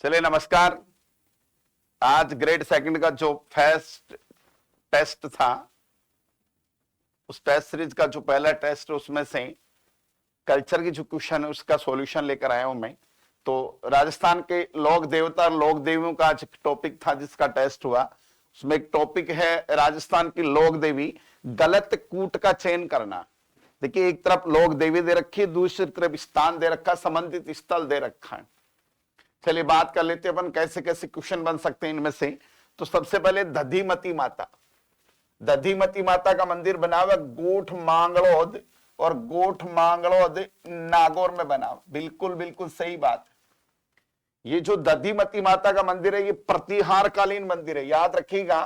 चलिए नमस्कार। आज ग्रेड सेकंड का जो फर्स्ट टेस्ट था, उस टेस्ट सीरीज का जो पहला टेस्ट, उसमें से कल्चर की जो क्वेश्चन है उसका सॉल्यूशन लेकर आया हूं मैं। तो राजस्थान के लोक देवता और लोक देवियों का आज एक टॉपिक था जिसका टेस्ट हुआ। उसमें एक टॉपिक है राजस्थान की लोक देवी गलत कूट का चयन करना। देखिए, एक तरफ लोक देवी दे रखी है, दूसरी तरफ स्थान दे रखा, संबंधित स्थल दे रखा है। चलिए बात कर लेते हैं अपन कैसे कैसे क्वेश्चन बन सकते हैं इनमें से। तो सबसे पहले दधिमती माता, दधिमती माता का मंदिर बना हुआ गोठ मांगड़ोद, और गोठ मांगड़ोद नागौर में बना हुआ। बिल्कुल बिल्कुल सही बात। ये जो दधिमती माता का मंदिर है ये प्रतिहार कालीन मंदिर है, याद रखिएगा,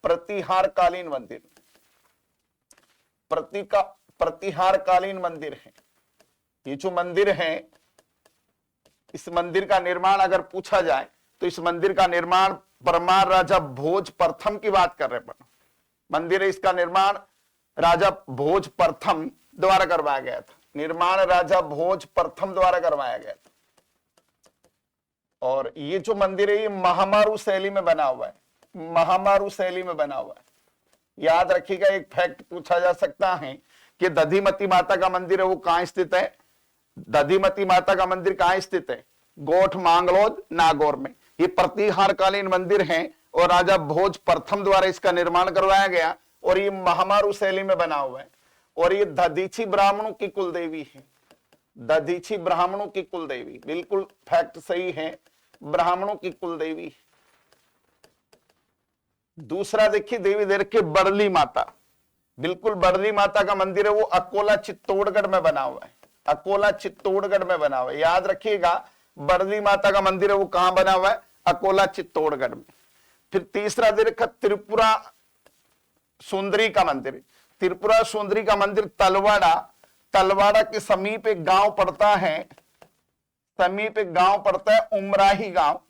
प्रतिहार कालीन मंदिर, प्रतिहार कालीन मंदिर है। ये जो मंदिर है, इस मंदिर का निर्माण अगर पूछा जाए तो इस मंदिर का निर्माण परमार राजा भोज प्रथम की बात कर रहे हैं। मंदिर है, इसका निर्माण राजा भोज प्रथम द्वारा करवाया गया था। निर्माण राजा भोज प्रथम द्वारा करवाया गया था। और ये जो मंदिर है ये महामारू शैली में बना हुआ है, महामारू शैली में बना हुआ है। याद रखिएगा, एक फैक्ट पूछा जा सकता है कि दधिमती माता का मंदिर है वो कहां स्थित है। दधिमती माता का मंदिर कहां स्थित है? गोठ मांगलोद नागौर में। ये प्रतिहार कालीन मंदिर है और राजा भोज प्रथम द्वारा इसका निर्माण करवाया गया, और ये महामारू शैली में बना हुआ है। और ये दधीची ब्राह्मणों की कुलदेवी है, दधीची ब्राह्मणों की कुलदेवी। बिल्कुल फैक्ट सही है, ब्राह्मणों की कुलदेवी। दूसरा देखिए, देवी देर के बड़ली माता, बिल्कुल बड़ली माता का मंदिर है वो अकोला चित्तौड़गढ़ में बना हुआ है, अकोला चित्तौड़गढ़ में बना हुआ है। याद रखिएगा, बड़ली माता का मंदिर है वो कहां बना हुआ है? अकोला चित्तौड़गढ़ में। फिर तीसरा दे रखा त्रिपुरा सुंदरी का मंदिर, त्रिपुरा सुंदरी का मंदिर तलवाड़ा, तलवाड़ा के समीप एक गांव पड़ता है, समीप एक गांव पड़ता है उमराही गांव,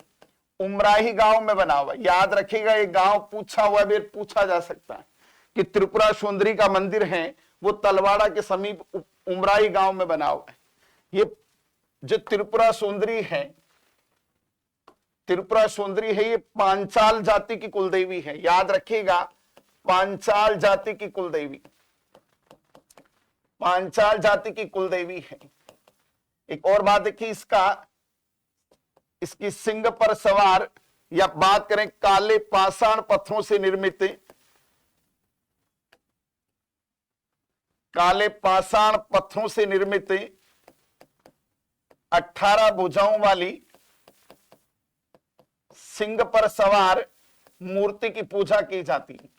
उमराही गांव में बना हुआ। याद रखिएगा, ये गांव पूछा हुआ भी, पूछा जा सकता है कि त्रिपुरा सुंदरी का मंदिर है वो तलवाड़ा के समीप उमराही गांव में बना हुआ है। ये जो त्रिपुरा सुंदरी है, त्रिपुरा सुंदरी है, ये पांचाल जाति की कुलदेवी है। याद रखिएगा, पांचाल जाति की कुलदेवी, पांचाल जाति की कुलदेवी है। एक और बात देखिए, इसकी सिंह पर सवार, या बात करें काले पाषाण पत्थरों से निर्मित, काले पाषाण पत्थरों से निर्मित 18 भुजाओं वाली सिंह पर सवार मूर्ति की पूजा की जाती है।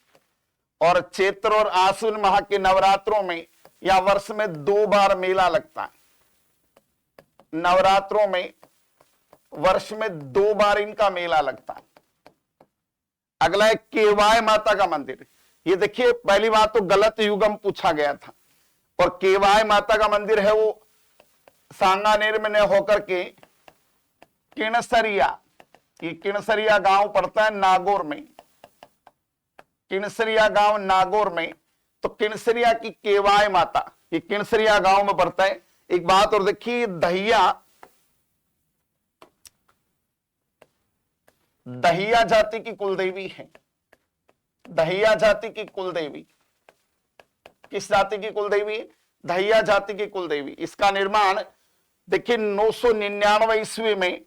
और चैत्र और आश्विन माह के नवरात्रों में या वर्ष में 2 बार मेला लगता है। नवरात्रों में वर्ष में 2 बार इनका मेला लगता है। अगला है केवाय माता का मंदिर। ये देखिए, पहली बात तो गलत युगम पूछा गया था, और केवाय माता का मंदिर है वो सांगानेर में न होकर के किणसरिया, ये किणसरिया गांव पड़ता है नागौर में, किणसरिया गांव नागौर में। तो किणसरिया की केवाय माता, ये किणसरिया गांव में पड़ता है। एक बात और देखिए, दहिया जाति की कुलदेवी है, दहिया जाति की कुलदेवी। किस जाति की कुलदेवी? दहिया जाति की कुलदेवी। इसका निर्माण देखिए 999 ईस्वी में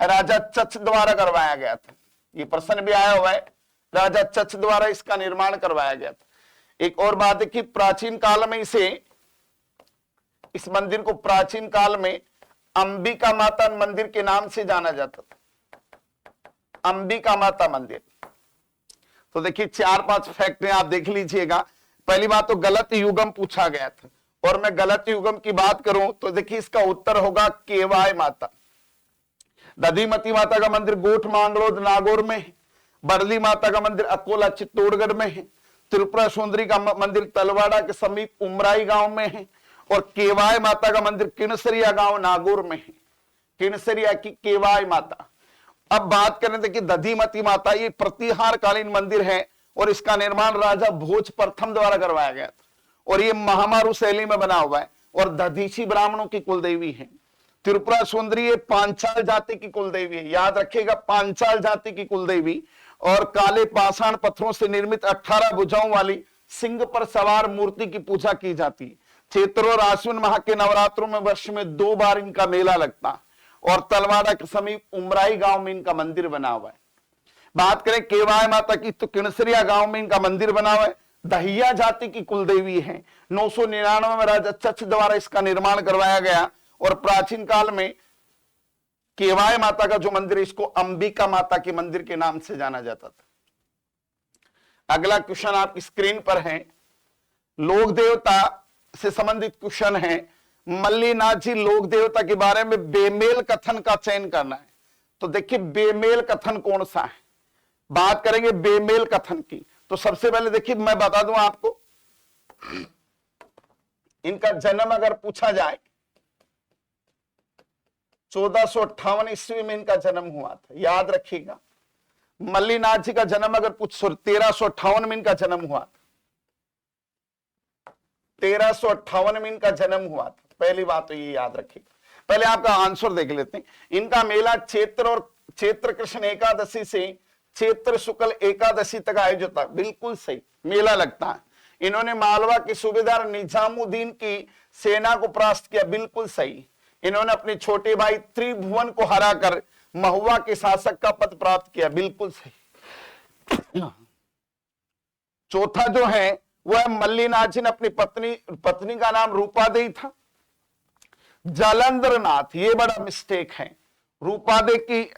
राजा चच द्वारा करवाया गया था। ये प्रश्न भी आया हुआ है, राजा चच द्वारा इसका निर्माण करवाया गया था। एक और बात है कि प्राचीन काल में इस मंदिर को प्राचीन काल में अंबिका माता मंदिर के नाम से जाना जाता था, अंबिका माता मंदिर। तो देखिए 4-5 फैक्ट हैं, आप देख लीजिएगा। पहली बात तो गलत युगम पूछा गया था, और मैं गलत युगम की बात करूं तो देखिए इसका उत्तर होगा केवाय माता। दधिमती माता का मंदिर गोठ मांगलोद नागौर में है, बड़ली माता का मंदिर अकोला चित्तौड़गढ़ में है, त्रिपुरा सुंदरी का मंदिर तलवाड़ा के समीप उमराई गांव में है, और केवाय माता का मंदिर किणसरिया गांव नागौर में है, किणसरिया की केवाय माता। अब बात करें देखिए दधिमती माता, ये प्रतिहार कालीन मंदिर है और इसका निर्माण राजा भोज प्रथम द्वारा करवाया गया था, और ये महामारू शैली में बना हुआ है, और दधीची ब्राह्मणों की कुलदेवी है। त्रिपुरा सुंदरी ये पांचाल जाति की कुल देवी है, याद रखिएगा, पांचाल जाति की कुल देवी। और काले पाषाण पत्थरों से निर्मित 18 भुजाओं वाली सिंह पर सवार मूर्ति की पूजा की जाती है। चैत्र और आश्विन माह के नवरात्रों में वर्ष में 2 बार इनका मेला लगता है। और तलवाड़ा के समीप उमराई गांव में इनका मंदिर बना हुआ है। बात करें केवाय माता की तो किणसरिया गांव में इनका मंदिर बना हुआ है। दहिया जाति की कुल देवी है। 999 में राजा चच द्वारा इसका निर्माण करवाया गया। और प्राचीन काल में केवाय माता का जो मंदिर है इसको अंबिका माता के मंदिर के नाम से जाना जाता था। अगला क्वेश्चन आपकी स्क्रीन पर है, लोक देवता से संबंधित क्वेश्चन है। मल्लीनाथ जी लोक देवता के बारे में बेमेल कथन का चयन करना है। तो देखिए बेमेल कथन कौन सा है, बात करेंगे बेमेल कथन की। तो सबसे पहले देखिए मैं बता दूं आपको, इनका जन्म अगर पूछा जाए 1458 ईस्वी में इनका जन्म हुआ था, याद रखिएगा। मल्लीनाथ जी का जन्म अगर 1358 में इनका जन्म हुआ था, 1358 में इनका जन्म हुआ था। पहली बात तो ये याद रखिएगा। पहले आपका आंसर देख लेते हैं। इनका मेला चैत्र कृष्ण एकादशी से चैत्र शुक्ल एकादशी तक आयोजित होता है, बिल्कुल सही मेला लगता है। इन्होंने मालवा के सूबेदार निजामुद्दीन की सेना को परास्त किया, बिल्कुल सही। इन्होंने अपने छोटे भाई त्रिभुवन को हराकर महुआ के शासक का पद प्राप्त किया, बिल्कुल सही। चौथा जो है वह मल्लीनाथ जी ने अपनी पत्नी का नाम रूपादेवी था। जालंधर नाथ, ये बड़ा मिस्टेक है। रूपादेवी की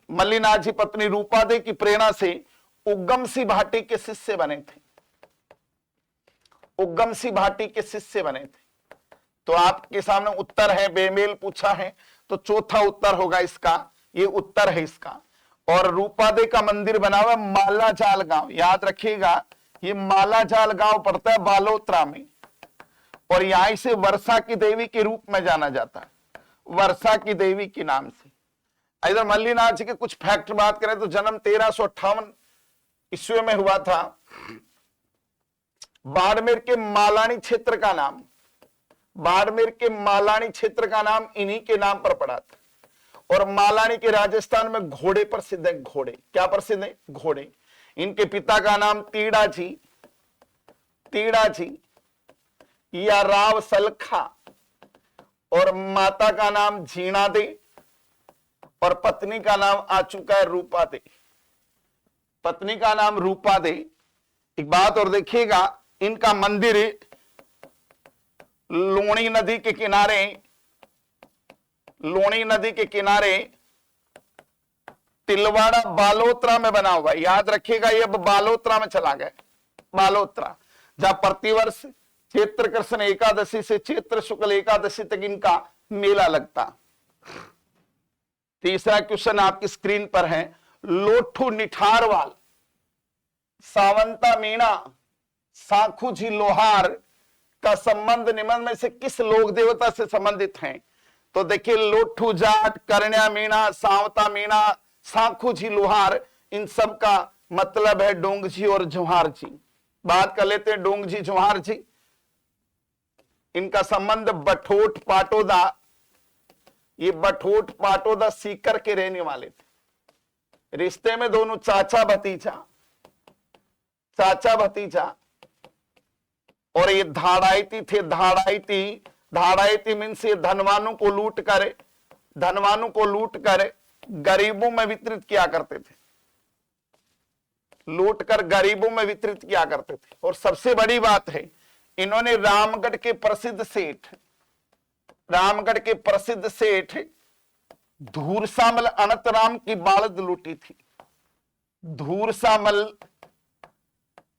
मल्लीनाथ जी पत्नी रूपादेवी की प्रेरणा से उग्गम सिंह भाटी के शिष्य बने थे। उग्गम सिंह भाटी के शिष्य बने थे। तो आपके सामने उत्तर है, बेमेल पूछा है तो चौथा उत्तर होगा इसका, ये उत्तर है इसका। और रूपादेवी का मंदिर बना हुआ मालाजाल गांव, याद रखिएगा ये मालाजाल गांव पड़ता है बालोतरा में। और यहां से वर्षा की देवी के रूप में जाना जाता है, वर्षा की देवी के नाम से। इधर मल्लीनाथ जी के कुछ फैक्ट बात करें तो जन्म 1358 ईस्वी में हुआ था। बाड़मेर के मालानी क्षेत्र का नाम, बाड़मेर के मालानी क्षेत्र का नाम इन्हीं के नाम पर पड़ा था। और मालानी के राजस्थान में घोड़े प्रसिद्ध है, घोड़े क्या प्रसिद्ध है, घोड़े। इनके पिता का नाम तीड़ा जी या राव सलखा, और माता का नाम जीणा दे, और पत्नी का नाम आ चुका है रूपा दे, पत्नी का नाम रूपा दे। एक बात और देखिएगा, इनका मंदिर लोणी नदी के किनारे, लोणी नदी के किनारे तिलवाड़ा बालोतरा में बना हुआ है, याद रखिएगा। ये अब बालोतरा में चला गया, बालोतरा, जहां प्रतिवर्ष चैत्र कृष्ण एकादशी से चैत्र शुक्ल एकादशी तक इनका मेला लगता। तीसरा क्वेश्चन आपकी स्क्रीन पर है, लोठू निठारवाल, सावंता मीणा, साखू जी लोहार का संबंध निम्न में से किस लोक देवता से संबंधित है? तो देखिए लोठू जाट, करण्या मीणा, सावता मीणा, साखू जी लोहार, इन सब का मतलब है डोंग जी और जोहार जी। बात कर लेते हैं डोंग जी जोहार जी। इनका संबंध बठोट पाटोदा, ये बठोट पाटोदा सीकर के रहने वाले थे। रिश्ते में दोनों चाचा भतीजा, चाचा भतीजा। और ये धाड़ाइती थे, धाड़ाइती मीन्स ये धनवानों को लूट कर गरीबों में वितरित किया करते थे, लूट कर गरीबों में वितरित किया करते थे। और सबसे बड़ी बात है, इन्होंने रामगढ़ के प्रसिद्ध सेठ धूरसामल अनंतराम की बालद लूटी थी। धूरसामल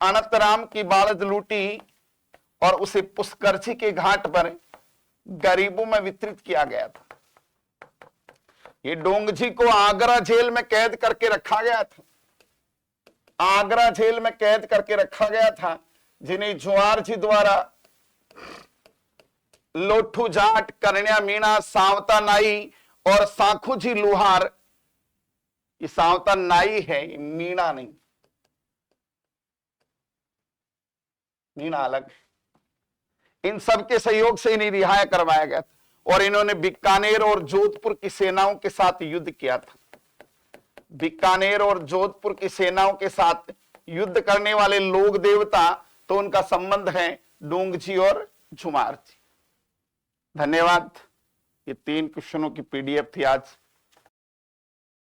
अनंतराम की बालद लूटी और उसे पुष्करछी के घाट पर गरीबों में वितरित किया गया था। ये डोंगजी को आगरा जेल में कैद करके रखा गया था, आगरा जेल में कैद करके रखा गया था, जिन्हें जोहार जी द्वारा लोठू जाट, करण्या मीणा, सावता नाई और साखू जी लोहार, ये सावता नाई है, मीणा नहीं, मीणा अलग, इन सबके सहयोग से इन्हें रिहाई करवाया गया था। और इन्होंने बीकानेर और जोधपुर की सेनाओं के साथ युद्ध किया था। बीकानेर और जोधपुर की सेनाओं के साथ युद्ध करने वाले लोक देवता, तो उनका संबंध है डोंगजी और झुमार जी। धन्यवाद। ये 3 क्वेश्चनों की पीडीएफ थी आज।